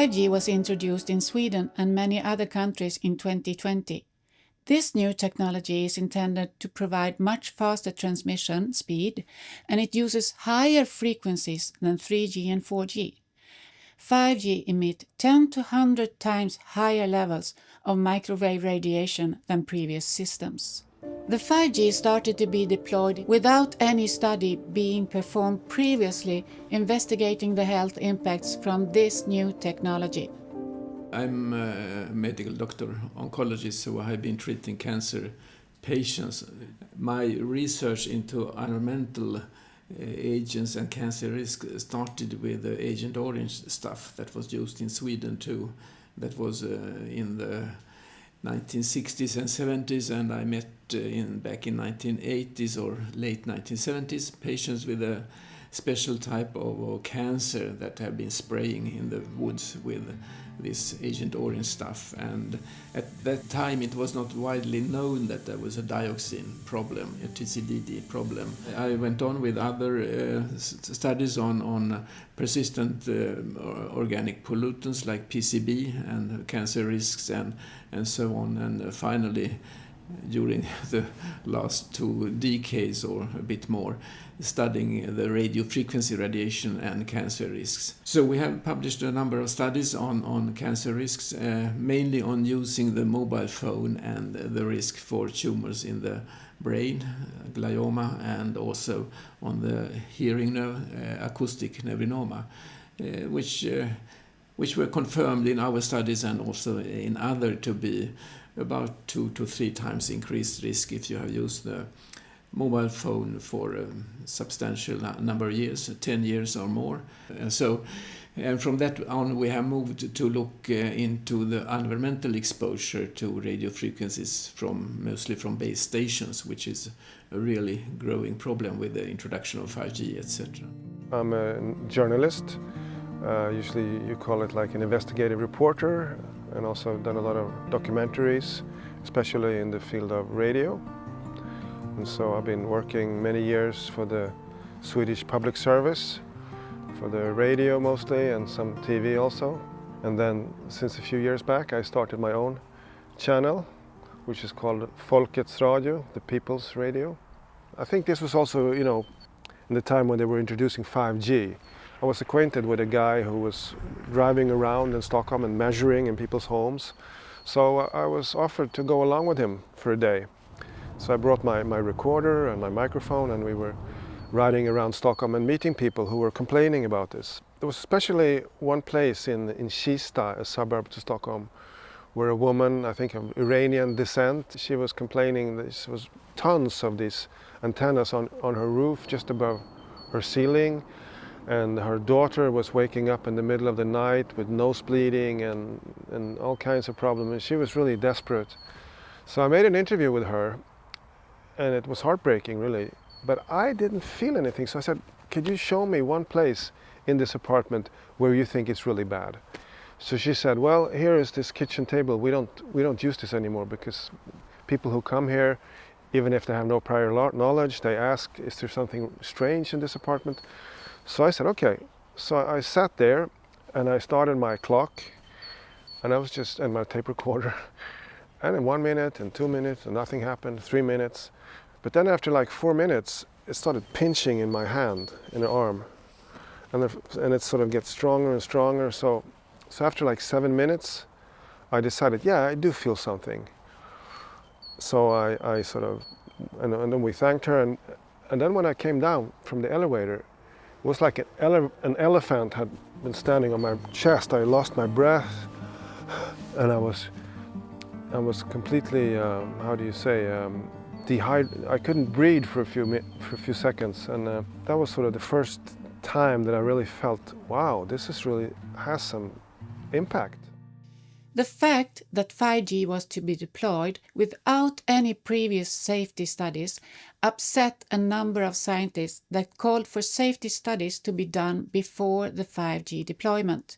5G was introduced in Sweden and many other countries in 2020. This new technology is intended to provide much faster transmission speed, and it uses higher frequencies than 3G and 4G. 5G emit 10 to 100 times higher levels of microwave radiation than previous systems. The 5G started to be deployed without any study being performed previously investigating the health impacts from this new technology. I'm a medical doctor, oncologist, so I have been treating cancer patients. My research into environmental agents and cancer risk started with the Agent Orange stuff that was used in Sweden too. That was in the 1960s and 70s, and I met back in 1980s or late 1970s patients with a special type of cancer that have been spraying in the woods with this Agent Orange stuff. And at that time it was not widely known that there was a dioxin problem, a TCDD problem. I went on with other studies on persistent organic pollutants like PCB and cancer risks and so on. And finally, during the last 2 decades or a bit more, studying the radio frequency radiation and cancer risks. So we have published a number of studies on cancer risks, mainly on using the mobile phone and the risk for tumors in the brain, glioma, and also on the hearing nerve, acoustic neurinoma, which were confirmed in our studies and also in other to be about 2 to 3 times increased risk if you have used the mobile phone for a substantial number of years, 10 years or more. And from that on we have moved to look into the environmental exposure to radio frequencies mostly from base stations, which is a really growing problem with the introduction of 5G, etc. I'm a journalist. Usually you call it like an investigative reporter, and also done a lot of documentaries, especially in the field of radio. And so I've been working many years for the Swedish public service, for the radio mostly, and some TV also. And then since a few years back I started my own channel, which is called Folkets Radio, the People's Radio. I think this was also, in the time when they were introducing 5G. I was acquainted with a guy who was driving around in Stockholm and measuring in people's homes. So I was offered to go along with him for a day. So I brought my recorder and my microphone, and we were riding around Stockholm and meeting people who were complaining about this. There was especially one place in Kista, a suburb to Stockholm, where a woman, I think of Iranian descent, she was complaining that there was tons of these antennas on her roof just above her ceiling. And her daughter was waking up in the middle of the night with nose bleeding and all kinds of problems. And she was really desperate. So I made an interview with her, and it was heartbreaking, really. But I didn't feel anything. So I said, could you show me one place in this apartment where you think it's really bad? So she said, well, here is this kitchen table. We don't use this anymore because people who come here, even if they have no prior knowledge, they ask, is there something strange in this apartment? So I said, okay. So I sat there and I started my clock, and and my tape recorder. And in 1 minute and 2 minutes and nothing happened, 3 minutes. But then after like 4 minutes, it started pinching in my hand, in the arm. And it sort of gets stronger and stronger. So after like 7 minutes, I decided, yeah, I do feel something. So I sort of, and then we thanked her. And then when I came down from the elevator, it was like an elephant had been standing on my chest. I lost my breath, and I was completely, dehydrated. I couldn't breathe for a few seconds, and that was sort of the first time that I really felt, wow, this has some impact. The fact that 5G was to be deployed without any previous safety studies upset a number of scientists that called for safety studies to be done before the 5G deployment.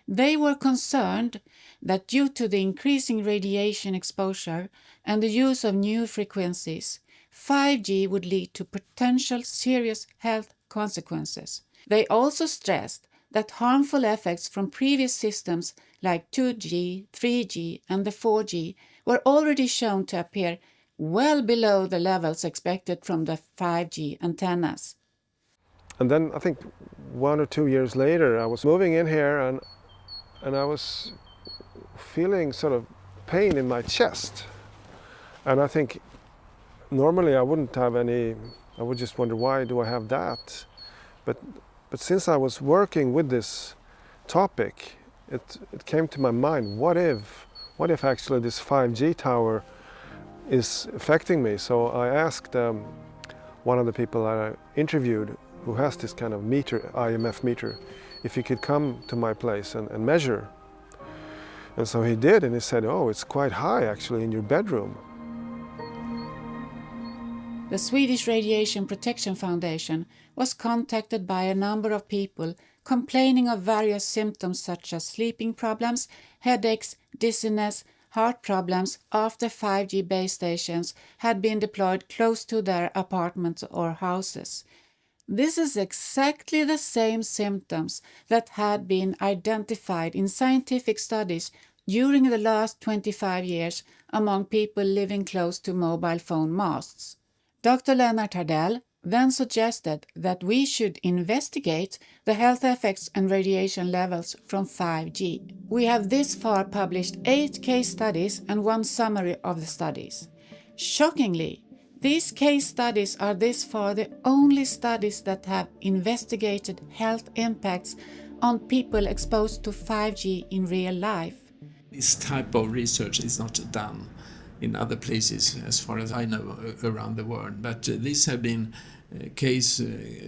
They were concerned that due to the increasing radiation exposure and the use of new frequencies, 5G would lead to potential serious health consequences. They also stressed that harmful effects from previous systems like 2G, 3G and the 4G were already shown to appear well below the levels expected from the 5G antennas. And then I think 1 or 2 years later I was moving in here and I was feeling sort of pain in my chest. And I think normally I wouldn't have any, I would just wonder, why do I have that? But since I was working with this topic, it came to my mind, what if actually this 5G tower is affecting me? So I asked one of the people that I interviewed who has this kind of meter, IMF meter, if he could come to my place and measure. And so he did, and he said, oh, it's quite high actually in your bedroom. The Swedish Radiation Protection Foundation was contacted by a number of people complaining of various symptoms such as sleeping problems, headaches, dizziness, heart problems after 5G base stations had been deployed close to their apartments or houses. This is exactly the same symptoms that had been identified in scientific studies during the last 25 years among people living close to mobile phone masts. Dr. Lennart Hardell then suggested that we should investigate the health effects and radiation levels from 5G. We have this far published 8 case studies and 1 summary of the studies. Shockingly, these case studies are this far the only studies that have investigated health impacts on people exposed to 5G in real life. This type of research is not done in other places, as far as I know, around the world. But these have been case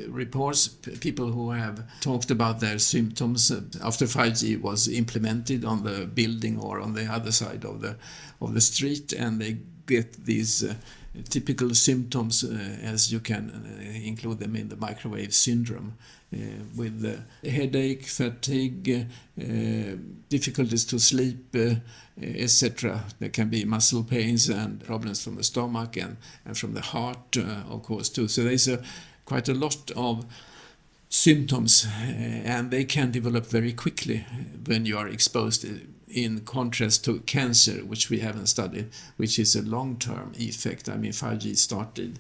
reports, people who have talked about their symptoms after 5G was implemented on the building or on the other side of the street, and they get these typical symptoms, as you can include them in the microwave syndrome, with headache, fatigue, difficulties to sleep, etc. There can be muscle pains and problems from the stomach and from the heart, of course, too. So there's quite a lot of symptoms, and they can develop very quickly when you are exposed, in contrast to cancer, which we haven't studied, which is a long-term effect. I mean, 5G started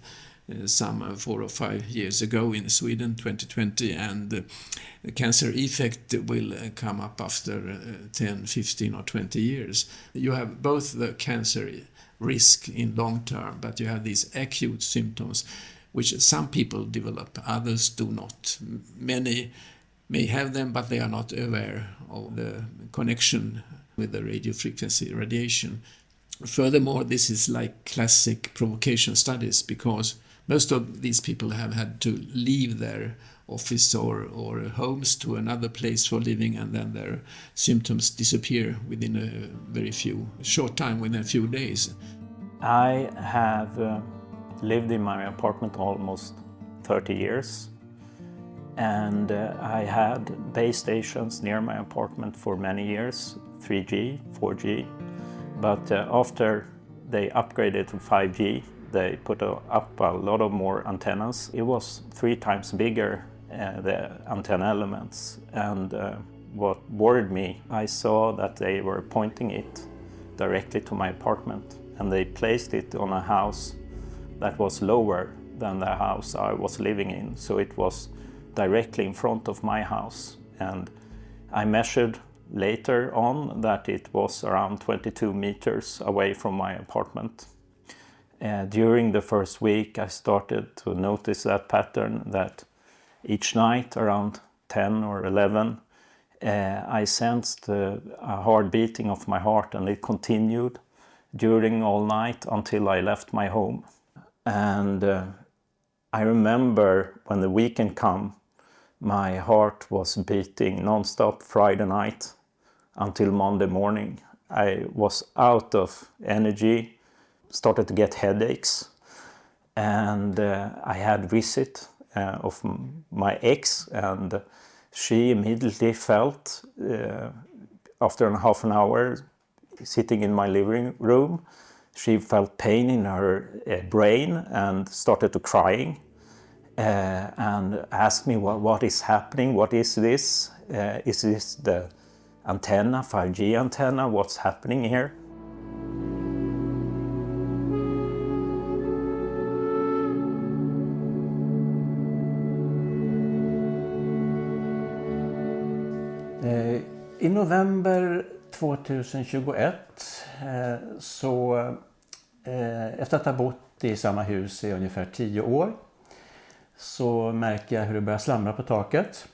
some 4 or 5 years ago in Sweden, 2020, and the cancer effect will come up after 10, 15 or 20 years. You have both the cancer risk in long term, but you have these acute symptoms, which some people develop, others do not. Many may have them, but they are not aware of the connection with the radio frequency radiation. Furthermore, this is like classic provocation studies, because most of these people have had to leave their office or homes to another place for living, and then their symptoms disappear within a very short time, within a few days. I have lived in my apartment almost 30 years, and I had base stations near my apartment for many years, 3G, 4G, but after they upgraded to 5G, they put up a lot of more antennas. It was 3 times bigger, the antenna elements, and what worried me, I saw that they were pointing it directly to my apartment, and they placed it on a house that was lower than the house I was living in, so it was directly in front of my house. And I measured later on that it was around 22 meters away from my apartment. During the first week I started to notice that pattern, that each night around 10 or 11 I sensed a hard beating of my heart, and it continued during all night until I left my home. And I remember when the weekend came, my heart was beating non-stop Friday night until Monday morning. I was out of energy, started to get headaches, and I had visit of my ex, and she immediately felt, after half an hour sitting in my living room, she felt pain in her brain and started to crying and asked me what is happening, what is this? Is this the antenna, 5G antenna? What's happening here? I november 2021 så efter att ha bott i samma hus i ungefär 10 år så märker jag hur det börjar slamra på taket.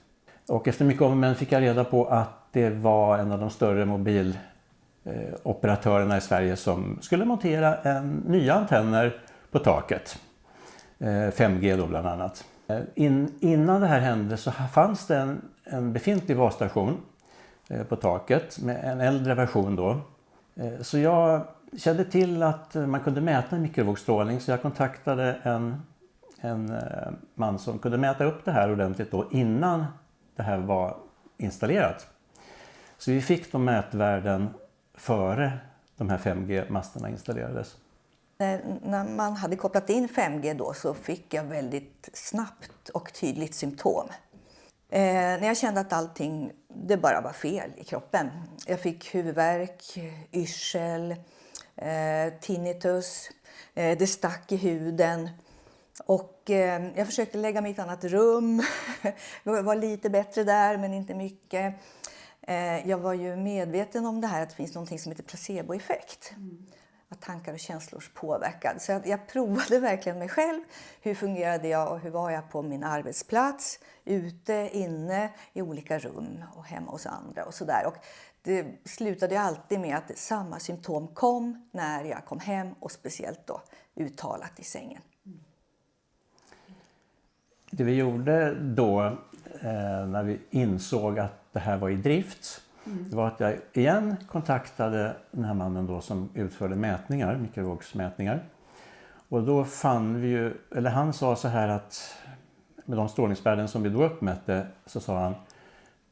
Och efter mycket om och men fick jag reda på att det var en av de större mobiloperatörerna i Sverige som skulle montera nya antenner på taket. 5G då bland annat. Innan det här hände så fanns det en befintlig basstation på taket med en äldre version då. Så jag kände till att man kunde mäta mikrovågsstrålning, så jag kontaktade en man som kunde mäta upp det här ordentligt då innan det här var installerat. Så vi fick de mätvärden före de här 5G-masterna installerades. När man hade kopplat in 5G då så fick jag väldigt snabbt och tydligt symptom. När jag kände att allting, det bara var fel i kroppen. Jag fick huvudvärk, yrsel, tinnitus, det stack i huden. Och jag försökte lägga mig i ett annat rum. Det var lite bättre där men inte mycket. Jag var ju medveten om det här att det finns något som heter placeboeffekt. Att tankar och känslor påverkade. Så jag provade verkligen mig själv. Hur fungerade jag och hur var jag på min arbetsplats? Ute, inne, i olika rum och hemma hos andra och sådär. Och det slutade alltid med att samma symptom kom när jag kom hem och speciellt då uttalat i sängen. Det vi gjorde då när vi insåg att det här var i drift, det var att jag igen kontaktade den här mannen då som utförde mätningar, mikrovågsmätningar. Och då fann vi ju, eller han sa så här att med de strålningsvärden som vi då uppmätte så sa han: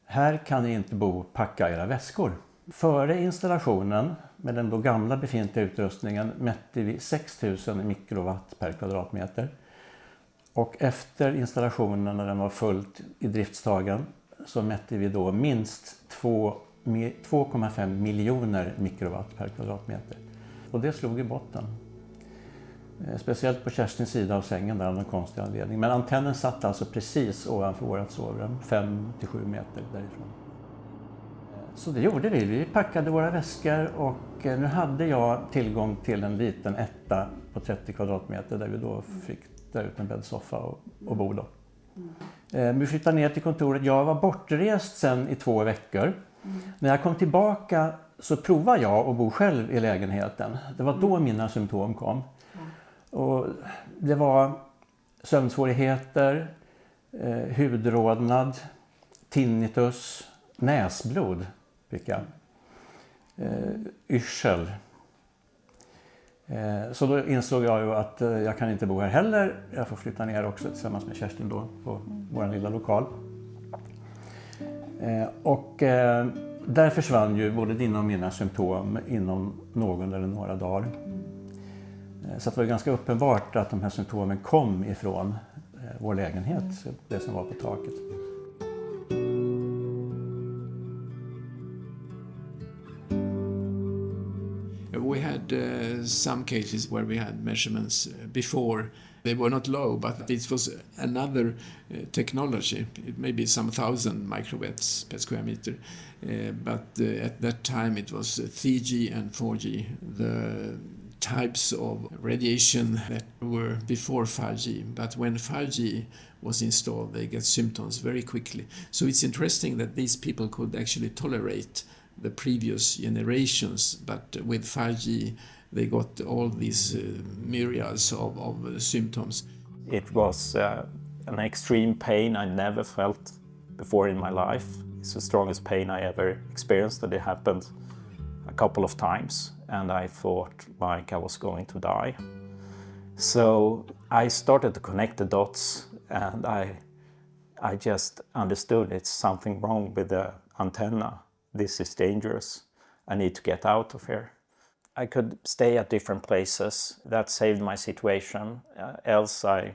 här kan ni inte bo, packa era väskor. Före installationen med den då gamla befintliga utrustningen mätte vi 6000 mikrowatt per kvadratmeter. Och efter installationen när den var fullt i driftstagen så mätte vi då minst 2,5 miljoner mikrowatt per kvadratmeter. Och det slog i botten. Speciellt på Kerstins sida av sängen där av någon konstig anledning. Men antennen satt alltså precis ovanför vårt sovrum, 5-7 meter därifrån. Så det gjorde vi. Vi packade våra väskor och nu hade jag tillgång till en liten etta på 30 kvadratmeter där vi då fick ta ut en bäddsoffa och bo då. Vi flyttade ner till kontoret. Jag var bortrest sen i 2 veckor. När jag kom tillbaka så provade jag att bo själv i lägenheten. Det var då mina symptom kom. Och det var sömnsvårigheter, hudrodnad, tinnitus, näsblod fick jag, yrsel. Så då insåg jag ju att jag kan inte bo här heller. Jag får flytta ner också tillsammans med Kerstin då på vår lilla lokal. Och där försvann ju både dina och mina symptom inom någon eller några dagar. Så det var ganska uppenbart att de här symptomen kom ifrån vår lägenhet, det som var på taket. We had some cases where we had measurements before. They were not low, but it was another technology. It may be some 1,000 microwatts per square meter. But at that time it was 3G and 4G, the types of radiation that were before 5G. But when 5G was installed, they get symptoms very quickly. So it's interesting that these people could actually tolerate the previous generations, but with 5G they got all these myriads of symptoms. It was an extreme pain I never felt before in my life. It's the strongest pain I ever experienced, and it happened a couple of times, and I thought like I was going to die. So I started to connect the dots, and I just understood it's something wrong with the antenna. This is dangerous. I need to get out of here. I could stay at different places. That saved my situation. Else I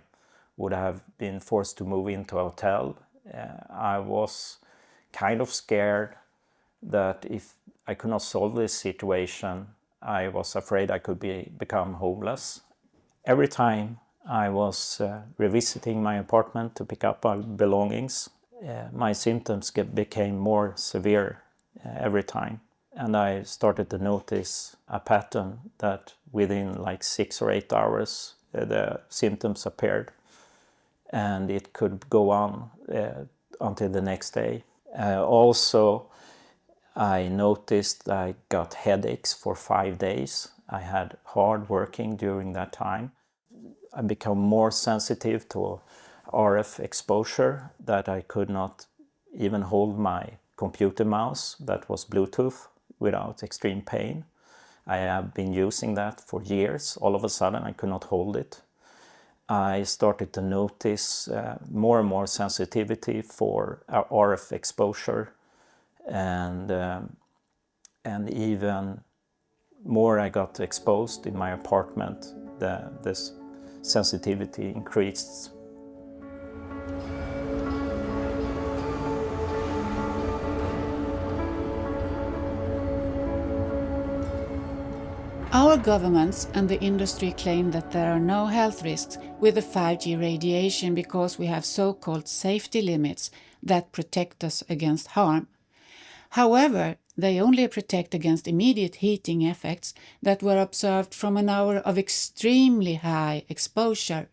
would have been forced to move into a hotel. I was kind of scared that if I could not solve this situation, I was afraid I could become homeless. Every time I was revisiting my apartment to pick up my belongings, my symptoms became more severe every time. And I started to notice a pattern that within like 6 or 8 hours the symptoms appeared, and it could go on until the next day. Also, I noticed I got headaches for 5 days. I had hard working during that time. I became more sensitive to RF exposure, that I could not even hold my computer mouse that was Bluetooth without extreme pain. I have been using that for years. All of a sudden I could not hold it. I started to notice more and more sensitivity for RF exposure, and even more I got exposed in my apartment, this sensitivity increased. Our governments and the industry claim that there are no health risks with the 5G radiation because we have so-called safety limits that protect us against harm. However, they only protect against immediate heating effects that were observed from an hour of extremely high exposure.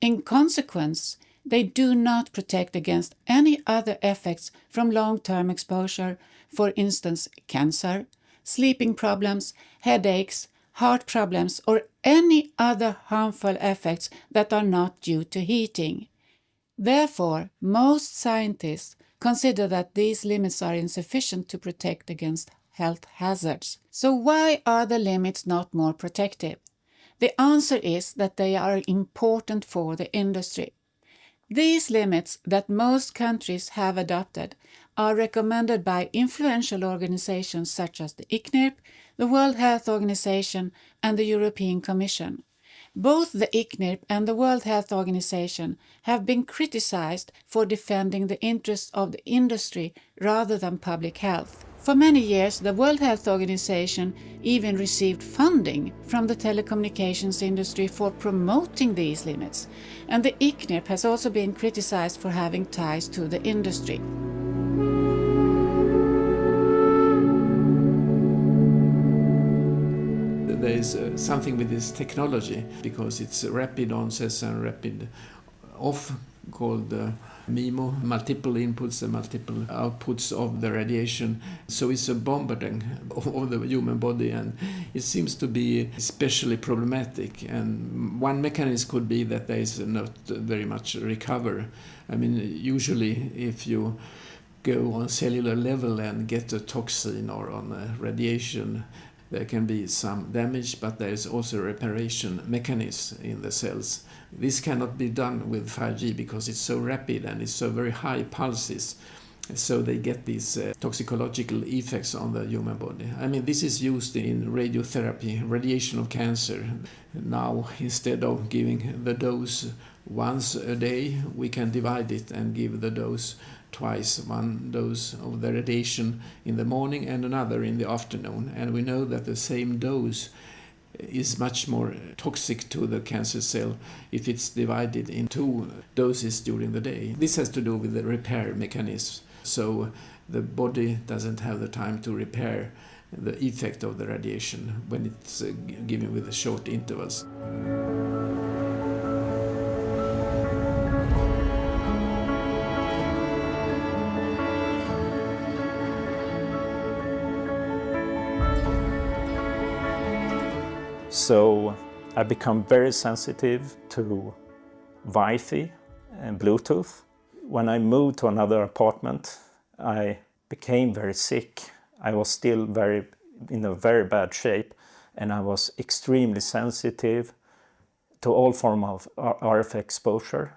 In consequence, they do not protect against any other effects from long-term exposure, for instance, cancer, sleeping problems, headaches, heart problems, or any other harmful effects that are not due to heating. Therefore, most scientists consider that these limits are insufficient to protect against health hazards. So why are the limits not more protective? The answer is that they are important for the industry. These limits that most countries have adopted are recommended by influential organizations such as the ICNIRP, the World Health Organization, and the European Commission. Both the ICNIRP and the World Health Organization have been criticized for defending the interests of the industry rather than public health. For many years, the World Health Organization even received funding from the telecommunications industry for promoting these limits, and the ICNIRP has also been criticized for having ties to the industry. There is something with this technology, because it's rapid onset and rapid off, called MIMO, multiple inputs and multiple outputs of the radiation. So it's a bombarding of the human body, and it seems to be especially problematic. And one mechanism could be that there is not very much recover. I mean, usually if you go on cellular level and get a toxin or on a radiation, there can be some damage, but there is also a reparation mechanism in the cells. This cannot be done with 5G because it's so rapid and it's so very high pulses. So they get these toxicological effects on the human body. I mean, this is used in radiotherapy, radiation of cancer. Now, instead of giving the dose once a day, we can divide it and give the dose twice, one dose of the radiation in the morning and another in the afternoon. And we know that the same dose is much more toxic to the cancer cell if it's divided in 2 doses during the day. This has to do with the repair mechanism. So the body doesn't have the time to repair the effect of the radiation when it's given with the short intervals. So I become very sensitive to Wi-Fi and Bluetooth. When I moved to another apartment, I became very sick. I was still in a very bad shape, and I was extremely sensitive to all form of RF exposure.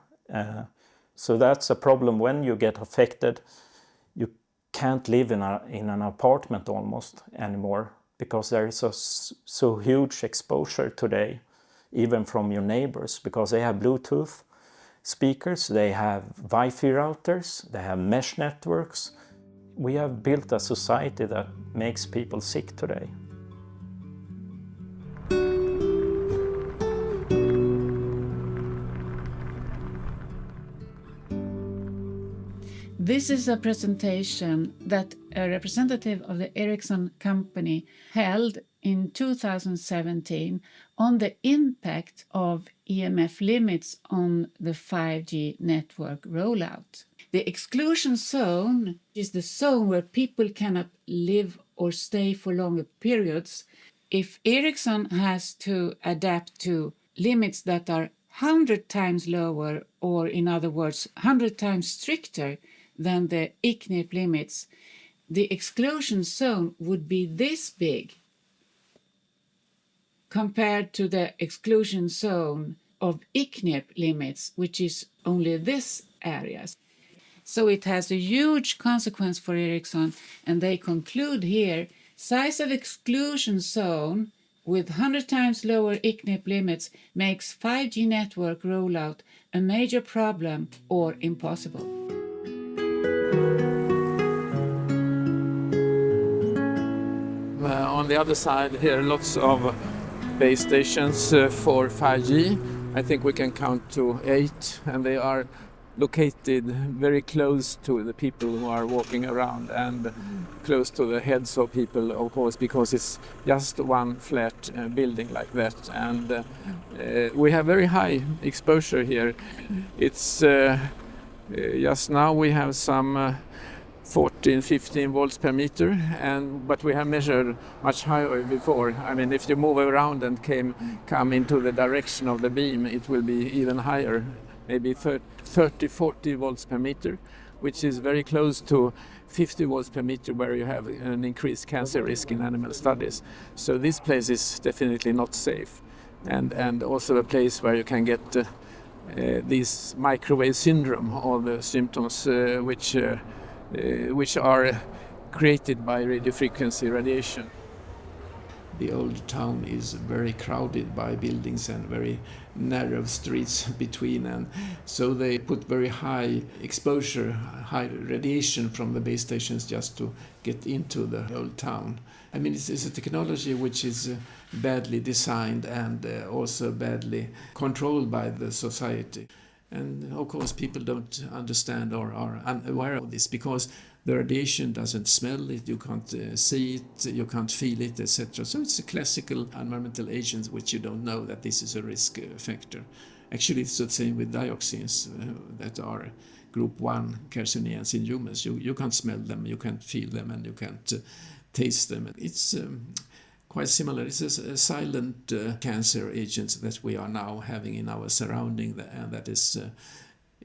So that's a problem when you get affected. You can't live in an apartment almost anymore, because there is so huge exposure today, even from your neighbors, because they have Bluetooth speakers, they have Wi-Fi routers, they have mesh networks. We have built a society that makes people sick today. This is a presentation that a representative of the Ericsson company held in 2017 on the impact of EMF limits on the 5G network rollout. The exclusion zone is the zone where people cannot live or stay for longer periods. If Ericsson has to adapt to limits that are 100 times lower, or in other words, 100 times stricter than the ICNIRP limits, the exclusion zone would be this big compared to the exclusion zone of ICNIRP limits, which is only this area. So it has a huge consequence for Ericsson, and they conclude here, size of exclusion zone with 100 times lower ICNIRP limits makes 5G network rollout a major problem or impossible. On the other side here, lots of base stations for 5G. I think we can count to 8, and they are located very close to the people who are walking around and close to the heads of people, of course, because it's just one flat building like that. And we have very high exposure here. It's just now we have some 14, 15 volts per meter, but we have measured much higher before. I mean, if you move around and come into the direction of the beam, it will be even higher, maybe 30, 40 volts per meter, which is very close to 50 volts per meter, where you have an increased cancer risk in animal studies. So this place is definitely not safe, and also a place where you can get this microwave syndrome, or the symptoms which are created by radiofrequency radiation. The old town is very crowded by buildings and very narrow streets between, and so they put very high exposure, high radiation from the base stations just to get into the old town. I mean, it's a technology which is badly designed and also badly controlled by the society. And of course people don't understand or are unaware of this, because the radiation doesn't smell it, you can't see it, you can't feel it, etc. So it's a classical environmental agent which you don't know that this is a risk factor. Actually, it's the same with dioxins that are group 1 carcinogens in humans. You can't smell them, you can't feel them, and you can't taste them. It's quite similar. It's a silent cancer agent that we are now having in our surrounding, and that is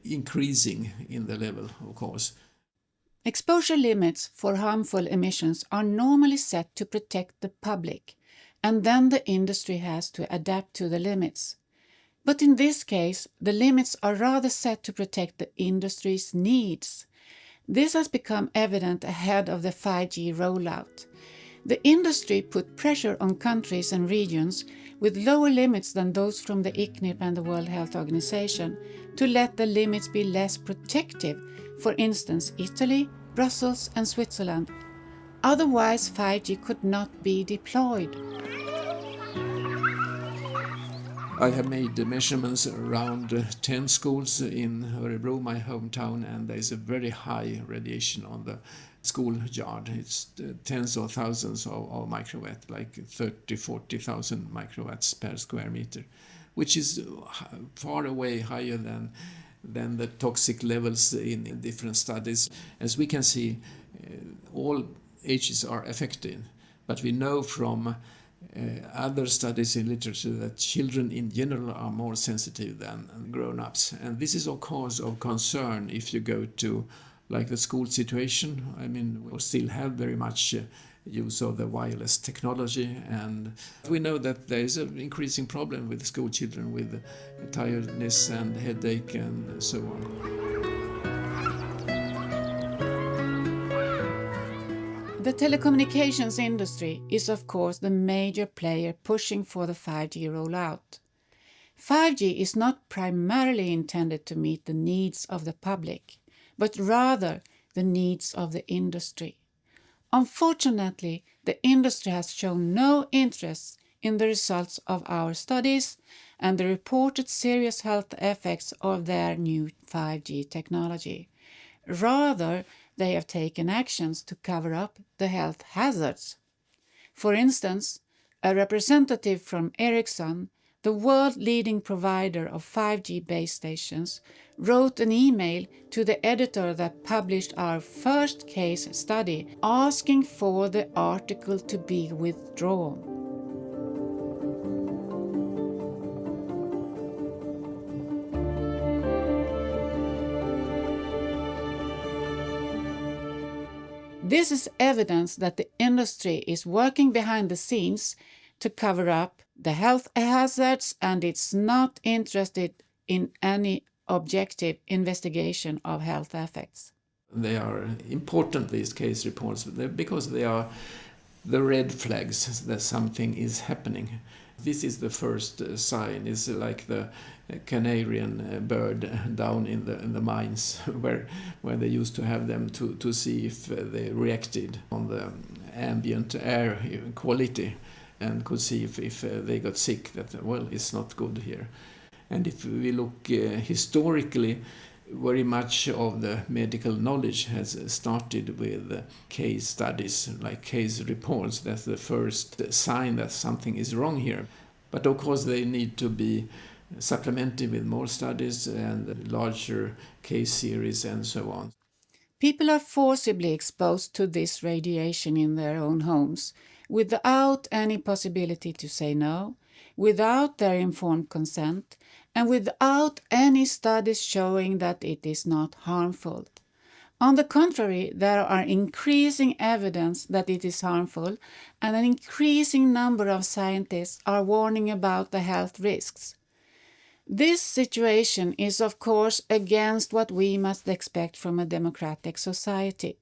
increasing in the level, of course. Exposure limits for harmful emissions are normally set to protect the public, and then the industry has to adapt to the limits. But in this case, the limits are rather set to protect the industry's needs. This has become evident ahead of the 5G rollout. The industry put pressure on countries and regions with lower limits than those from the ICNIRP and the World Health Organization to let the limits be less protective, for instance Italy, Brussels and Switzerland. Otherwise 5G could not be deployed. I have made measurements around 10 schools in Örebro, my hometown, and there is a very high radiation on the schoolyard. It's tens of thousands of microwatts, like 30, 40,000 microwatts per square meter, which is far away higher than the toxic levels in different studies. As we can see, all ages are affected, but we know from other studies in literature that children in general are more sensitive than grown-ups. And this is of course of concern if you go to like the school situation. I mean, we still have very much use of the wireless technology, and we know that there is an increasing problem with school children with tiredness and headache and so on. The telecommunications industry is of course the major player pushing for the 5G rollout. 5G is not primarily intended to meet the needs of the public, but rather the needs of the industry. Unfortunately, the industry has shown no interest in the results of our studies and the reported serious health effects of their new 5G technology. Rather, they have taken actions to cover up the health hazards. For instance, a representative from Ericsson, the world-leading provider of 5G base stations, wrote an email to the editor that published our first case study asking for the article to be withdrawn. This is evidence that the industry is working behind the scenes to cover up the health hazards and it's not interested in any objective investigation of health effects. They are important, these case reports, because they are the red flags that something is happening. This is the first sign. It's like the Canarian bird down in the mines where they used to have them to see if they reacted on the ambient air quality and could see if they got sick, that, well, it's not good here. And if we look historically, very much of the medical knowledge has started with case studies, like case reports. That's the first sign that something is wrong here. But of course they need to be supplemented with more studies and larger case series and so on. People are forcibly exposed to this radiation in their own homes without any possibility to say no, without their informed consent, and without any studies showing that it is not harmful. On the contrary, there are increasing evidence that it is harmful, and an increasing number of scientists are warning about the health risks. This situation is, of course, against what we must expect from a democratic society.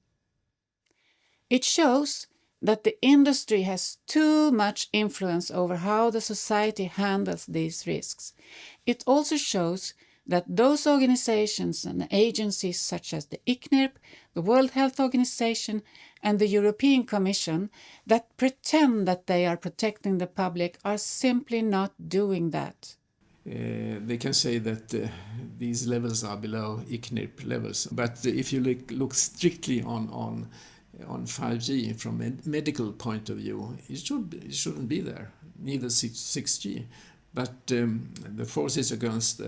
It shows that the industry has too much influence over how the society handles these risks. It also shows that those organizations and agencies such as the ICNIRP, the World Health Organization and the European Commission that pretend that they are protecting the public are simply not doing that. They can say that these levels are below ICNIRP levels, but if you look strictly on 5G from a medical point of view, it shouldn't be there, neither 6G. But the forces against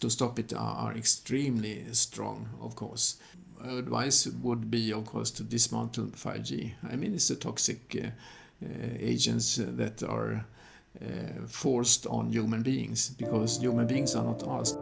to stop it are extremely strong, of course. Advice would be, of course, to dismantle 5G. I mean, it's a toxic agents that are forced on human beings, because human beings are not asked.